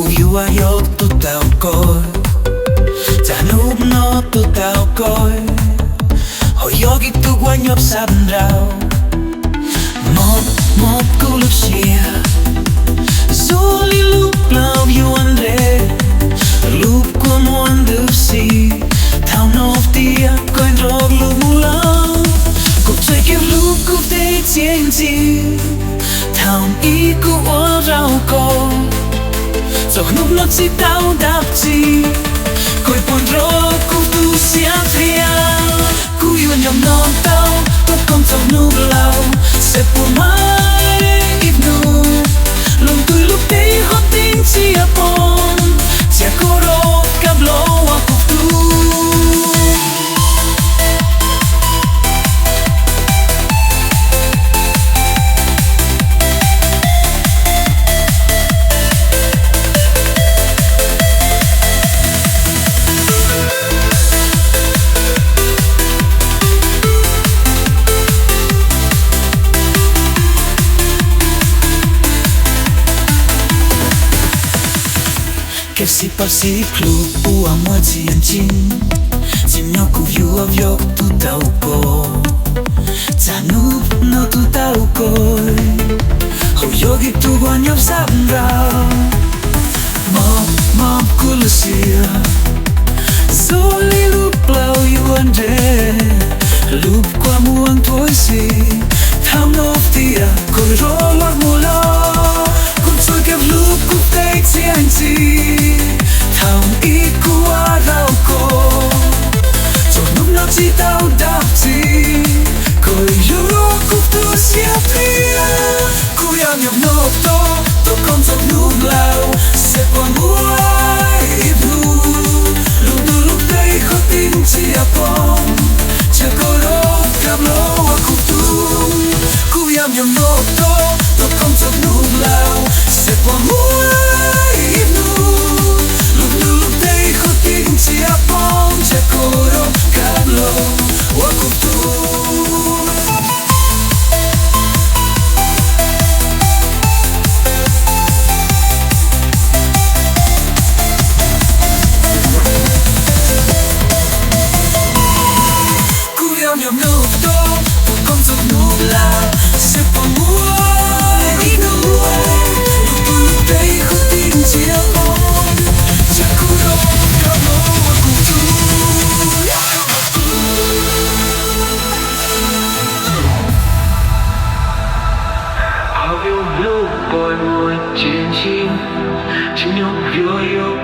kujua jo tutaukoi Tanub no tutaukoi Hoyogi tugwanyop sabrao Mop kulub sia Zoli lup lau you andre Lup como andu si Tau nof dia koin rog lup mulau Kup tjekir lup kup de tien ti Tau i ku o rau ko Zog nup not si tau dap ti Koi pon rog kup du si atria Ku yuan yom non tau Tot kom zog nup lau Se pur mai if nu Lung tui lup de hot ting si apon Tia koro kablo a kup du Kef si par si klu u a mua ti an chin Tim nyo ku view of yok tu tau ko Tanu no tu tau ko Ho yogi tu guan yop sap rao Mop kulusia Zoli lup lau you andre Lup qua muang toi si Tham nof tia koi rolor mula Kun tsui kef lup kup te tien ti Thang i kua rau ko Cho nup nao chi tau dap ti Koi yuro kup tu siap pia Ku yang yam nop to To kom tok nup lau Se pa muai i blu Lup du lup tei ho ting ti apong Tia koro kablo a kup tu Ku yang yam nop to To kom tok nup lau Se pa muai i blu Siapong Jakoro kablo wakutu Kuyam yam nukto Tukong tuk nubla Sepamuai inuai Lupulupay kuting siapong Jakoro kablo Hao yêu lúc coi môi chiến chiến Chính nhau vô yêu